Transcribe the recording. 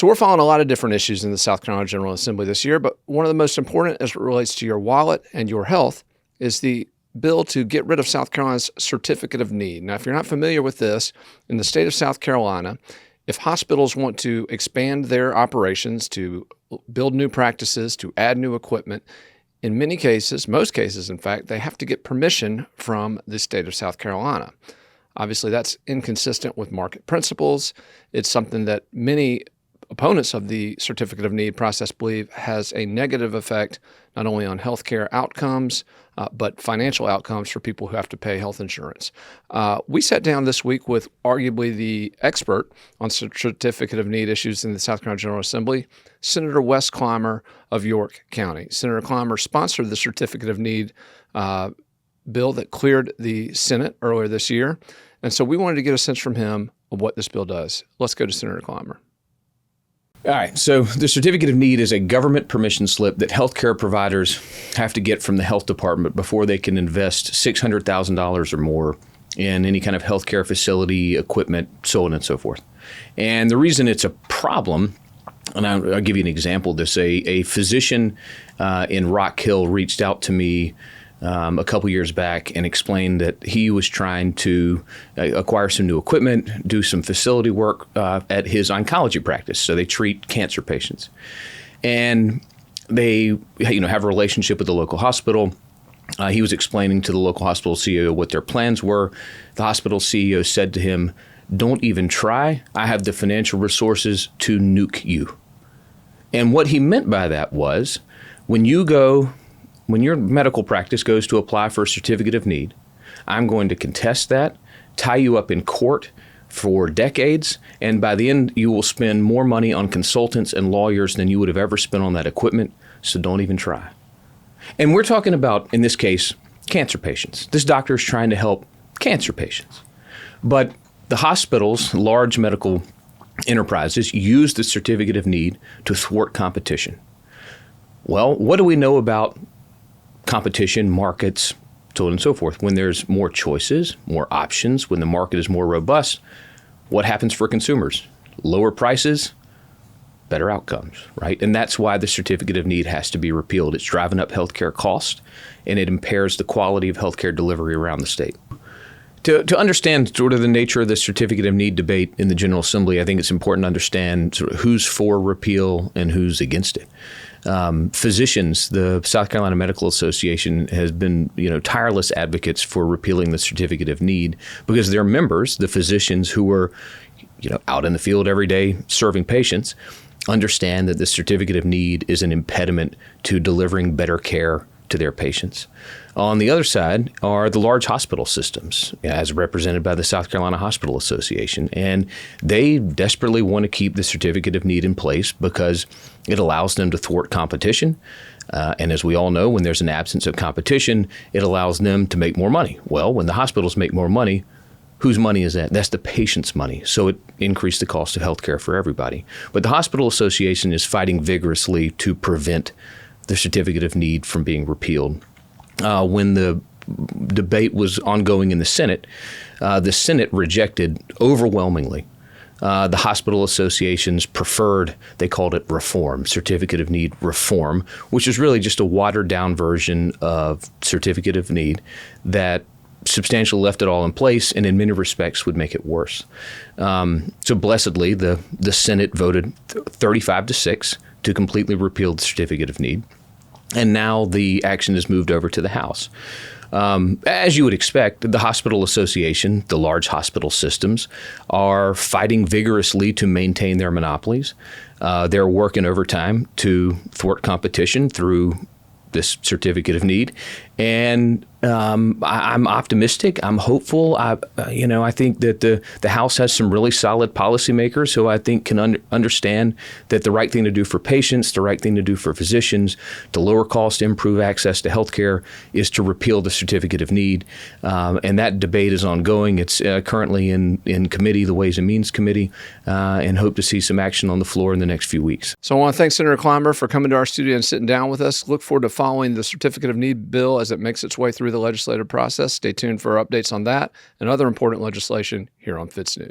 So we're following a lot of different issues in the South Carolina General Assembly this year, but one of the most important as it relates to your wallet and your health is the bill to get rid of South Carolina's Certificate of Need. Now, if you're not familiar with this, in the state of South Carolina, if hospitals want to expand their operations, to build new practices, to add new equipment, in many cases, most cases, in fact, they have to get permission from the state of South Carolina. Obviously, that's inconsistent with market principles. It's something that many opponents of the Certificate of Need process believe has a negative effect not only on healthcare outcomes, but financial outcomes for people who have to pay health insurance. We sat down this week with arguably the expert on Certificate of Need issues in the South Carolina General Assembly, Senator Wes Climer of York County. Senator Climer sponsored the Certificate of Need bill that cleared the Senate earlier this year. And so we wanted to get a sense from him of what this bill does. Let's go to Senator Climer. All right. So the Certificate of Need is a government permission slip that healthcare providers have to get from the health department before they can invest $600,000 or more in any kind of healthcare facility, equipment, so on and so forth. And the reason it's a problem, and I'll give you an example of this. A physician in Rock Hill reached out to me a couple years back and explained that he was trying to acquire some new equipment, do some facility work at his oncology practice. So they treat cancer patients. And they have a relationship with the local hospital. He was explaining to the local hospital CEO what their plans were. The hospital CEO said to him, "Don't even try. I have the financial resources to nuke you." And what he meant by that was when your medical practice goes to apply for a Certificate of Need, I'm going to contest that, tie you up in court for decades, and by the end, you will spend more money on consultants and lawyers than you would have ever spent on that equipment, so don't even try. And we're talking about, in this case, cancer patients. This doctor is trying to help cancer patients. But the hospitals, large medical enterprises, use the Certificate of Need to thwart competition. Well, what do we know about competition, markets, so on and so forth? When there's more choices, more options, when the market is more robust, what happens for consumers? Lower prices, better outcomes, right? And that's why the Certificate of Need has to be repealed. It's driving up healthcare costs, and it impairs the quality of healthcare delivery around the state. To understand sort of the nature of the Certificate of Need debate in the General Assembly, I think it's important to understand sort of who's for repeal and who's against it. Physicians, the South Carolina Medical Association has been, tireless advocates for repealing the Certificate of Need because their members, the physicians who are, out in the field every day serving patients, understand that the Certificate of Need is an impediment to delivering better care to their patients. On the other side are the large hospital systems, as represented by the South Carolina Hospital Association. And they desperately want to keep the Certificate of Need in place because it allows them to thwart competition. And as we all know, when there's an absence of competition, it allows them to make more money. Well, when the hospitals make more money, whose money is that? That's the patient's money. So it increased the cost of healthcare for everybody. But the Hospital Association is fighting vigorously to prevent the Certificate of Need from being repealed. When the debate was ongoing in the Senate rejected overwhelmingly the Hospital Association's preferred, they called it reform, Certificate of Need reform, which is really just a watered down version of Certificate of Need that substantially left it all in place and in many respects would make it worse. So blessedly, the Senate voted 35-6 to completely repeal the Certificate of Need. And now the action is moved over to the House. As you would expect, the Hospital Association, the large hospital systems, are fighting vigorously to maintain their monopolies. They're working overtime to thwart competition through this Certificate of Need. And I'm optimistic. I'm hopeful. I think that the House has some really solid policymakers who I think can understand that the right thing to do for patients, the right thing to do for physicians, to lower cost, improve access to health care is to repeal the Certificate of Need. And that debate is ongoing. It's currently in committee, the Ways and Means Committee, and hope to see some action on the floor in the next few weeks. So I want to thank Senator Climer for coming to our studio and sitting down with us. Look forward to following the Certificate of Need bill as it makes its way through the legislative process. Stay tuned for updates on that and other important legislation here on FITSNews.